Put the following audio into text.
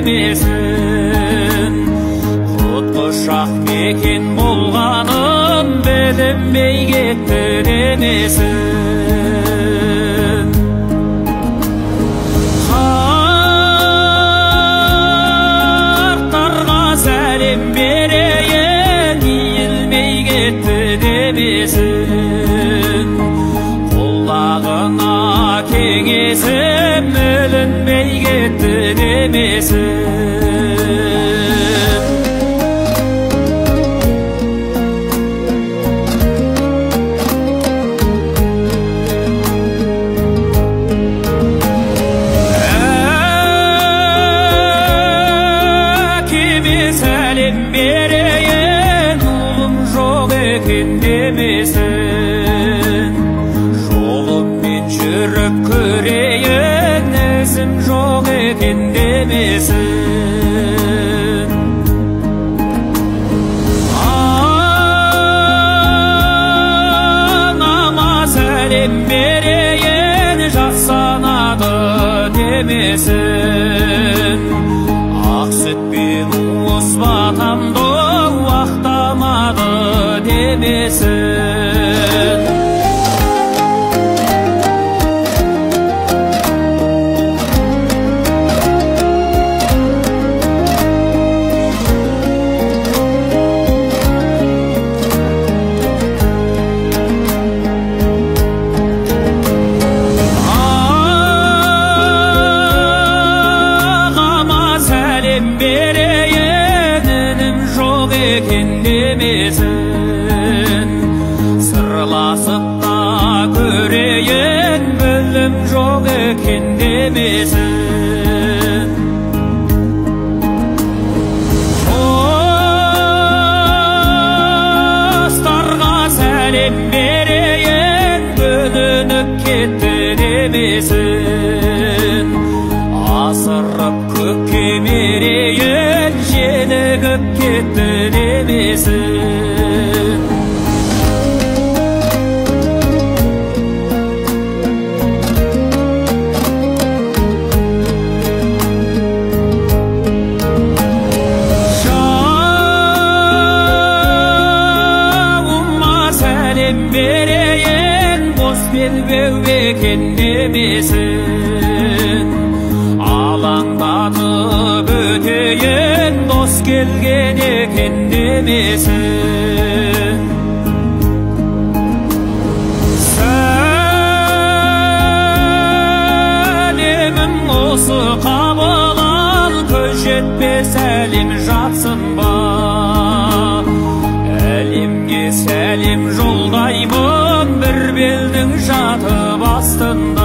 демесін. Құтқышақ мекен болғанын білінбей кетті демесін. Қарттарға сәлем берейін, иілмей кетті демесін. Құлағына кеңесім ілінбей кетті демесін. Сәлем берейін, ұлым жоқ екен демесін. Жолыммен жүріп көрейін, ізім жоқ екен демесін. Анама сәлем берейін, жасанады демесін. Ақ сүтпен уыз батамды уақтамады демесін. Берейін, інім жоқ екен демесін. Сырласып та көрейін, білім жоқ екен демесін. Достарға сәлем берейін, бөлініп кетті демесін. Асырып көкке мерейін, желігіп кетті демесін. Жауыма сәлем берейін, бос белбеу екен демесін. Алаңдатып өтейін, дос келген екен демесін. Сәлемім осы қабыл ал, көз жетпес әлем жатсын ба. Әлемге сәлем жолдаймын, бір белдің жатып астында.